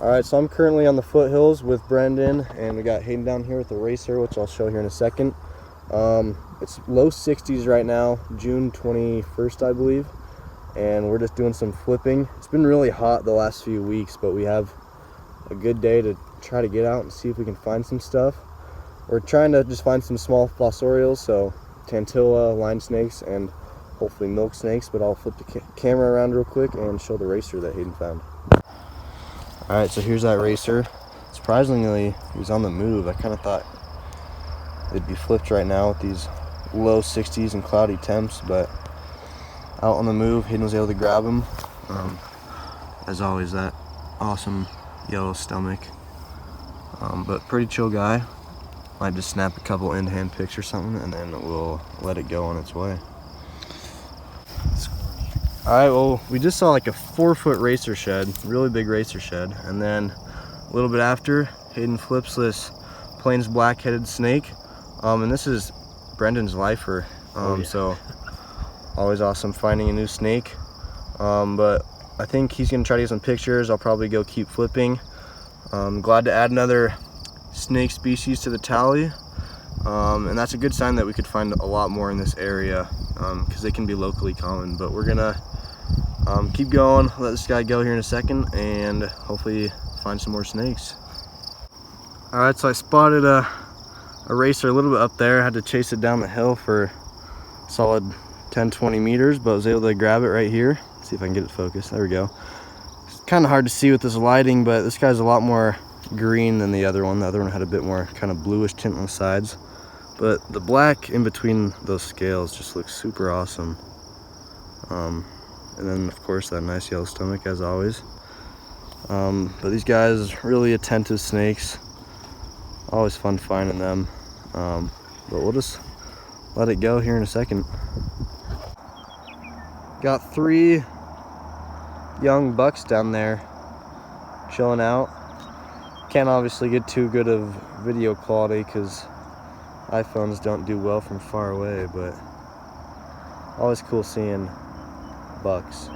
Alright, so I'm currently on the foothills with Brendan, and we got Hayden down here with the racer, which I'll show here in a second. It's low 60s right now, June 21st, I believe, and we're just doing some flipping. It's been really hot the last few weeks, but we have a good day to try to get out and see if we can find some stuff. We're trying to just find some small fossorials, so tantilla, line snakes, and hopefully milk snakes, but I'll flip the camera around real quick and show the racer that Hayden found. Alright, so here's that racer. Surprisingly, he was on the move. I kind of thought it'd be flipped right now with these low 60s and cloudy temps, but out on the move, Hayden was able to grab him. As always, that awesome yellow stomach. But pretty chill guy. Might just snap a couple in-hand pics or something, and then we'll let it go on its way. Alright, well, we just saw like a 4-foot racer shed, really big racer shed, and then a little bit after, Hayden flips this Plains black-headed snake, and this is Brendan's lifer, so always awesome finding a new snake, but I think he's going to try to get some pictures. I'll probably go keep flipping. Glad to add another snake species to the tally, and that's a good sign that we could find a lot more in this area, because they can be locally common, but we're gonna keep going, let this guy go here in a second, and hopefully find some more snakes. Alright, so I spotted a racer a little bit up there. I had to chase it down the hill for a solid 10-20 meters, but I was able to grab it right here. Let's see if I can get it focused. There we go. It's kind of hard to see with this lighting, but this guy's a lot more green than the other one. The other one had a bit more kind of bluish tint on the sides, but the black in between those scales just looks super awesome. And then of course that nice yellow stomach as always. But these guys, really attentive snakes, always fun finding them, but we'll just let it go here in a second. Got 3 young bucks down there chilling out. Can't obviously get too good of video quality because iPhones don't do well from far away, but always cool seeing bucks.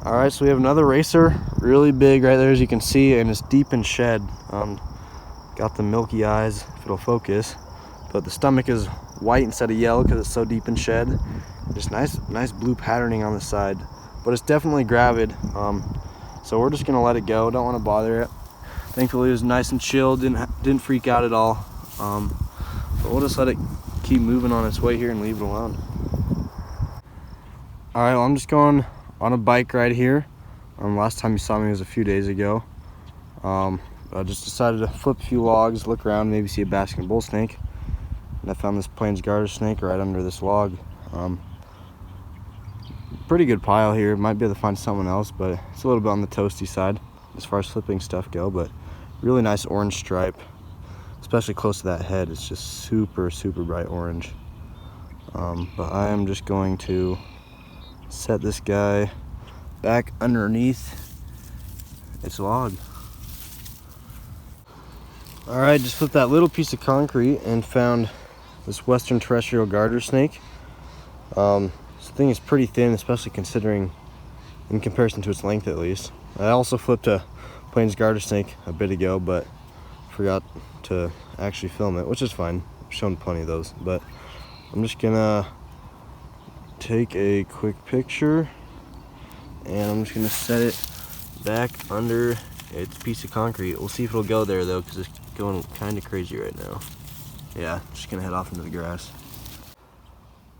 Alright, so we have another racer, really big right there as you can see, and it's deep in shed. Got the milky eyes, if it'll focus, but the stomach is white instead of yellow because it's so deep in shed. Just nice blue patterning on the side, but it's definitely gravid. So we're just gonna let it go. Don't want to bother it. Thankfully it was nice and chill, didn't freak out at all. But we'll just let it keep moving on its way here and leave it alone. Alright, well, I'm just going on a bike ride here. Last time you saw me was a few days ago. I just decided to flip a few logs, look around, maybe see a basking bull snake. And I found this Plains Garter snake right under this log. Pretty good pile here. Might be able to find someone else, but it's a little bit on the toasty side as far as flipping stuff go, but really nice orange stripe, especially close to that head. It's just super bright orange. But I am just going to set this guy back underneath its log. Alright, just flipped that little piece of concrete and found this western terrestrial garter snake. This thing is pretty thin, especially considering in comparison to its length at least. I also flipped a Plains garter snake a bit ago, but forgot to actually film it, which is fine. I've shown plenty of those, but I'm just gonna take a quick picture and I'm just gonna set it back under its piece of concrete. We'll see if it'll go there though, because it's going kind of crazy right now. Yeah, just gonna head off into the grass.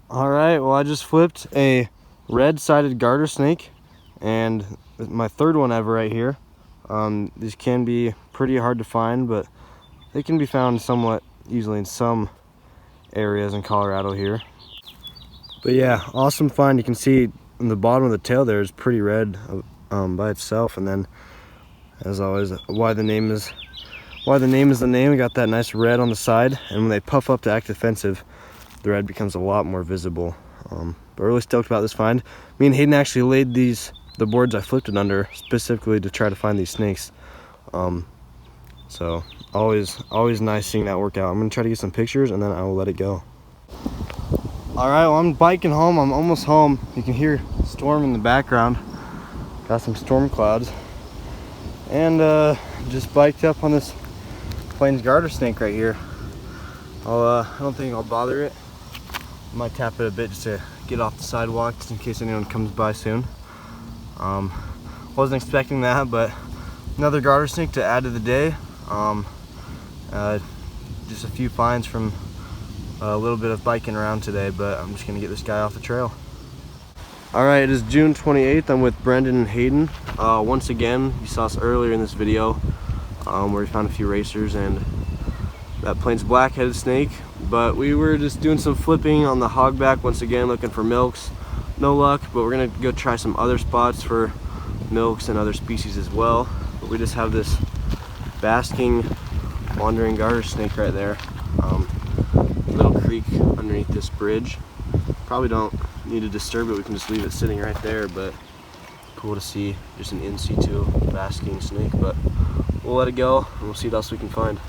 Alright, well, I just flipped a red-sided garter snake, and my third one ever right here. These can be pretty hard to find, but they can be found somewhat easily in some areas in Colorado here. But yeah, awesome find. You can see in the bottom of the tail there is pretty red by itself, and then as always, why the name is the name. We got that nice red on the side, and when they puff up to act offensive, the red becomes a lot more visible. But really stoked about this find. Me and Hayden actually laid the boards I flipped it under specifically to try to find these snakes. So always nice seeing that work out. I'm gonna try to get some pictures and then I will let it go. Alright, well, I'm biking home. I'm almost home. You can hear storm in the background. Got some storm clouds. and just biked up on this plains garter snake right here. I don't think I'll bother it. Might tap it a bit just to get off the sidewalk, just in case anyone comes by soon. Wasn't expecting that, but another garter snake to add to the day. Just a few finds from a little bit of biking around today, but I'm just gonna get this guy off the trail. All right, it is June 28th. I'm with Brendan and Hayden. Once again, you saw us earlier in this video where we found a few racers and that plains black-headed snake, but we were just doing some flipping on the hogback once again, looking for milks. No luck, but we're gonna go try some other spots for milks and other species as well. But we just have this basking, wandering garter snake right there. Little creek underneath this bridge. Probably don't need to disturb it, we can just leave it sitting right there, but cool to see just an in situ basking snake. But we'll let it go and we'll see what else we can find.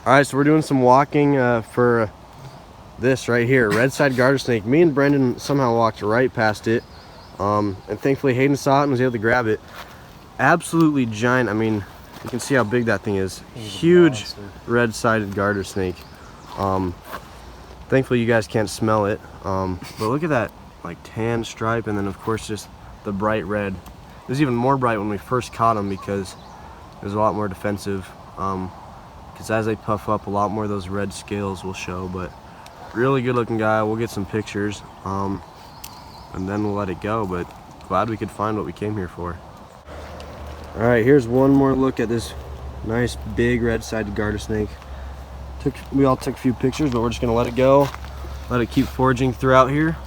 All right, so we're doing some walking for this right here, red-side garter snake. Me and Brendan somehow walked right past it, and thankfully Hayden saw it and was able to grab it. Absolutely giant. I mean, you can see how big that thing is. Huge red-sided garter snake. Thankfully you guys can't smell it, but look at that like tan stripe, and then of course just the bright red. It was even more bright when we first caught him because it was a lot more defensive, because as they puff up, a lot more of those red scales will show. But really good looking guy. We'll get some pictures, and then we'll let it go, but glad we could find what we came here for. All right, here's one more look at this nice big red-sided garter snake. We all took a few pictures, but we're just gonna let it go, let it keep foraging throughout here,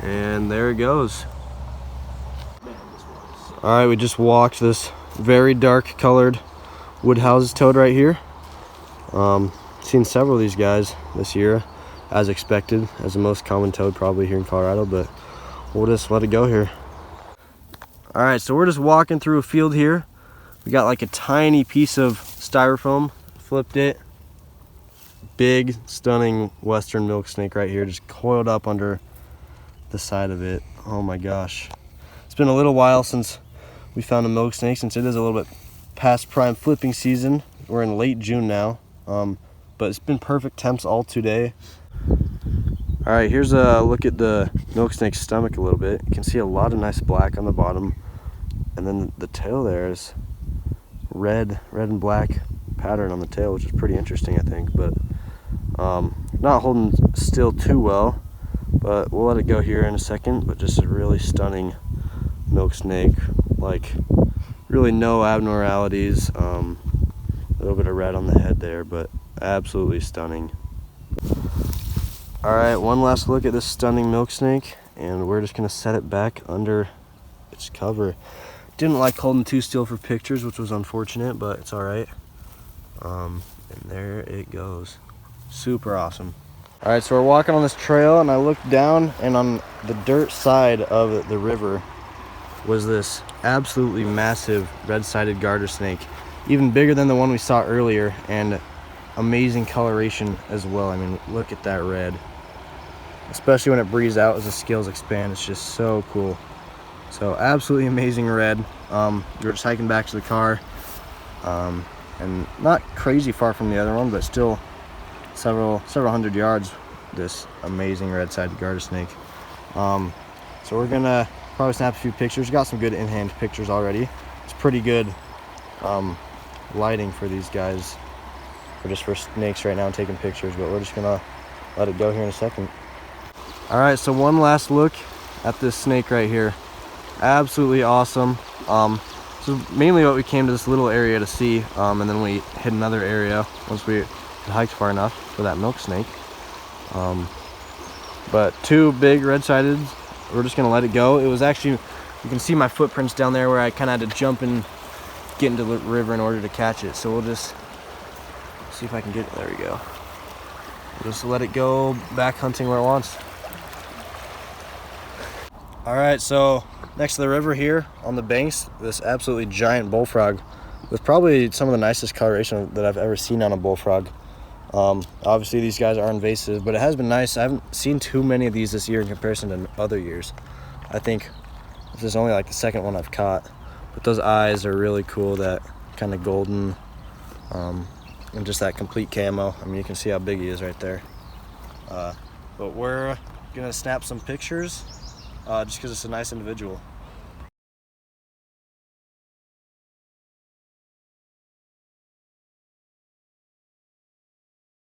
and there it goes. All right, we just walked this very dark colored woodhouses toad right here. Seen several of these guys this year, as expected, as the most common toad probably here in Colorado, but we'll just let it go here. All right, so we're just walking through a field here. We got like a tiny piece of styrofoam, flipped it. Big, stunning western milk snake right here, just coiled up under the side of it. Oh my gosh. It's been a little while since we found a milk snake, since it is a little bit past prime flipping season. We're in late June now, but it's been perfect temps all today. All right, here's a look at the milk snake's stomach a little bit. You can see a lot of nice black on the bottom, and then the tail there is red and black pattern on the tail, which is pretty interesting, I think. But not holding still too well, but we'll let it go here in a second. But just a really stunning milk snake, like really no abnormalities. A little bit of red on the head there, but absolutely stunning. All right, one last look at this stunning milk snake, and we're just gonna set it back under its cover. Didn't like holding too still for pictures, which was unfortunate, but it's all right. And there it goes. Super awesome. All right, so we're walking on this trail, and I looked down, and on the dirt side of the river was this absolutely massive red-sided garter snake, even bigger than the one we saw earlier, and amazing coloration as well. I mean, look at that red, especially when it breathes out as the scales expand. It's just so cool. So absolutely amazing red. We were just hiking back to the car, and not crazy far from the other one, but still several hundred yards, this amazing red-sided garter snake. So we're gonna probably snap a few pictures. Got some good in-hand pictures already. It's pretty good lighting for these guys. We're just for snakes right now and taking pictures, but we're just gonna let it go here in a second. All right, so one last look at this snake right here. Absolutely awesome. So mainly what we came to this little area to see, and then we hit another area once we hiked far enough for that milk snake. But two big red-sided, we're just gonna let it go. It was actually, you can see my footprints down there where I kind of had to jump and get into the river in order to catch it. So we'll just see if I can get it. There we go. We'll just let it go back hunting where it wants. All right, so next to the river here on the banks, this absolutely giant bullfrog with probably some of the nicest coloration that I've ever seen on a bullfrog. Obviously these guys are invasive, but it has been nice. I haven't seen too many of these this year in comparison to other years. I think this is only like the second one I've caught, But those eyes are really cool, that kind of golden, and just that complete camo. I mean, you can see how big he is right there. But we're gonna snap some pictures just because it's a nice individual.